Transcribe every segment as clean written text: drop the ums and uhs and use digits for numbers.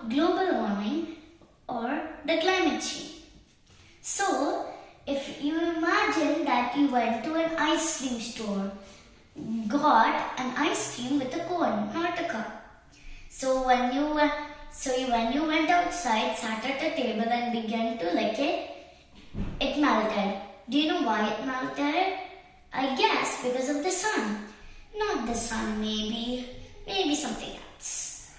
global warming or the climate change. So, if you imagine that you went to an ice cream store, got an ice cream with a cone, not a cup. So when you went outside, sat at a table and began to lick it, it melted. Do you know why it melted? I guess because of the sun. Not the sun, maybe something else.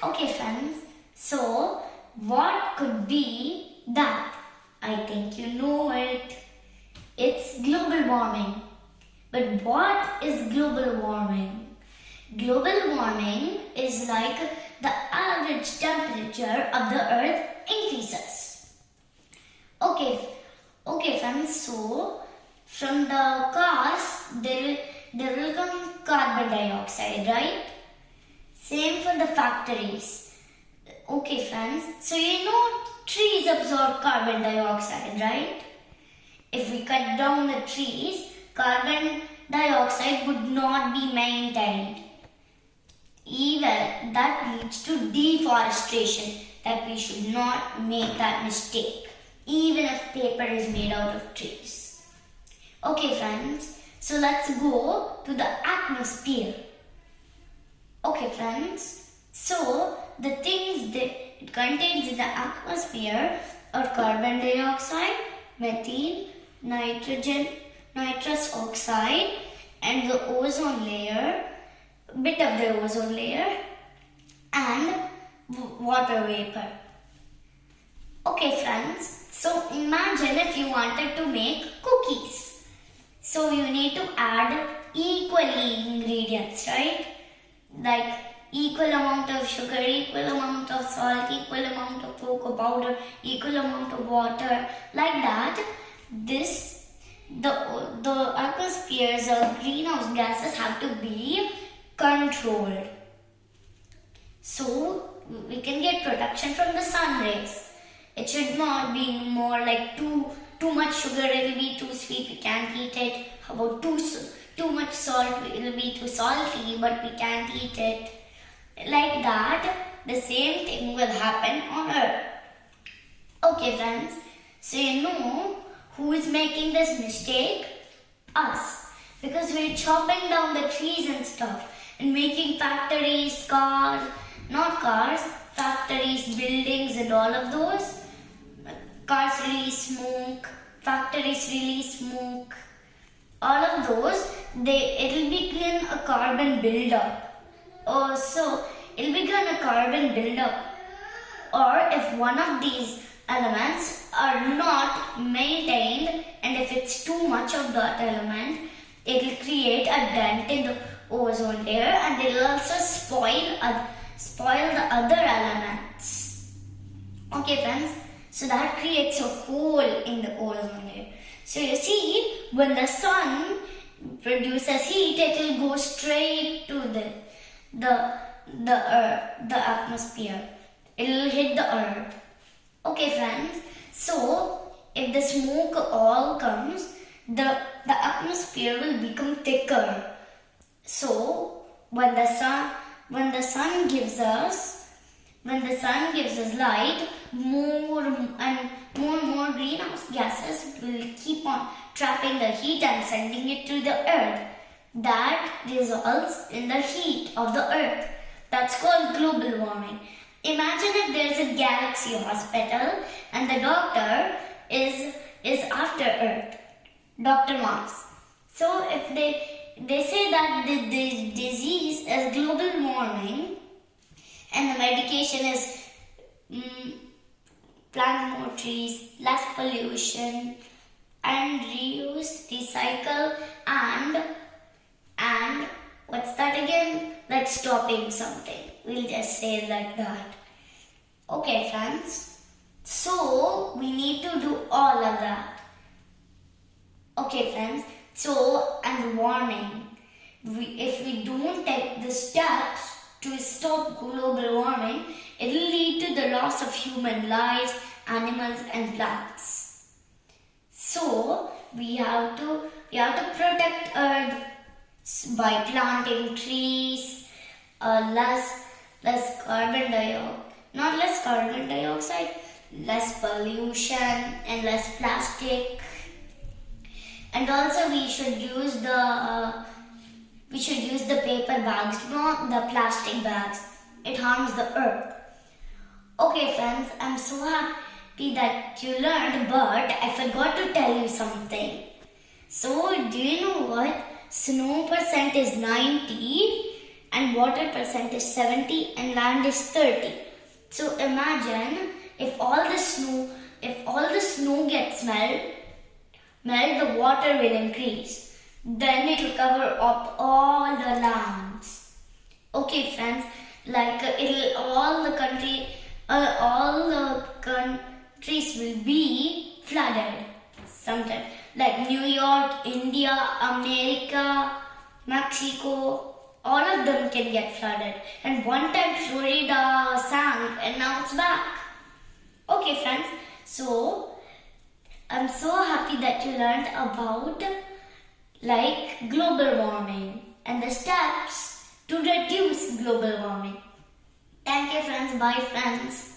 Okay, friends. So what could be that? I think you know it. It's global warming. But what is global warming? Global warming is like the average temperature of the earth increases. Okay friends, so from the cars there will come carbon dioxide, right? Same for the factories. Okay friends, so trees absorb carbon dioxide, right? If we cut down the trees, carbon dioxide would not be maintained. Even that leads to deforestation, that we should not make that mistake, even if paper is made out of trees. Okay friends, so let's go to the atmosphere. Okay friends, so the things that it contains in the atmosphere are carbon dioxide, methane, nitrogen, nitrous oxide, and the ozone layer, bit of the ozone layer, and water vapor. Okay friends, so imagine if you wanted to make cookies. So you need to add equally ingredients, right? Like equal amount of sugar, equal amount of salt, equal amount of cocoa powder, equal amount of water. Like that, the atmosphere's greenhouse gases have to be controlled. So we can get protection from the sun rays. It should not be more like too much sugar, it will be too sweet, we can't eat it. How about too much salt, it will be too salty, but we can't eat it. Like that, the same thing will happen on Earth. Okay friends, so who is making this mistake? Us. Because we're chopping down the trees and stuff and making factories, cars, not cars, factories, buildings and all of those. Cars release smoke, factories release smoke. All of those, it'll begin a carbon buildup. So it'll begin a carbon buildup. Or if one of these elements are not maintained, and if it's too much of that element, it'll create a dent in the ozone layer, and it'll also spoil the other elements. Okay friends, so that creates a hole in the ozone layer. So you see, when the sun produces heat, it will go straight to the atmosphere. It will hit the earth. Okay friends, so if the smoke all comes, the atmosphere will become thicker. So when the sun gives us light, more and more greenhouse gases will keep on trapping the heat and sending it to the earth. That results in the heat of the earth. That's called global warming. Imagine if there's a galaxy hospital and the doctor is after Earth, Dr. Mars. So if they say that the disease is global warming and the medication is plant more trees, less pollution, and reuse, recycle, and what's that again? Like stopping something. We'll just say it like that. Okay friends, so we need to do all of that. Okay friends, so and warning, if we don't take the steps to stop global warming, it will lead to the loss of human lives, animals and plants. So we have to protect Earth by planting trees, less carbon dioxide, Not less carbon dioxide, less pollution and less plastic. And also we should use the paper bags, not the plastic bags. It harms the earth. Okay friends, I'm so happy that you learned, but I forgot to tell you something. So do you know what? Snow percent is 90 and water percent is 70 and land is 30. So imagine if all the snow gets melt, the water will increase. Then it will cover up all the lands. Okay friends, like all the countries will be flooded sometime. Like New York, India, America, Mexico, all of them can get flooded. And one time Florida sank and now it's back. Okay friends, so I'm so happy that you learned about like global warming and the steps to reduce global warming. Thank you friends, bye friends.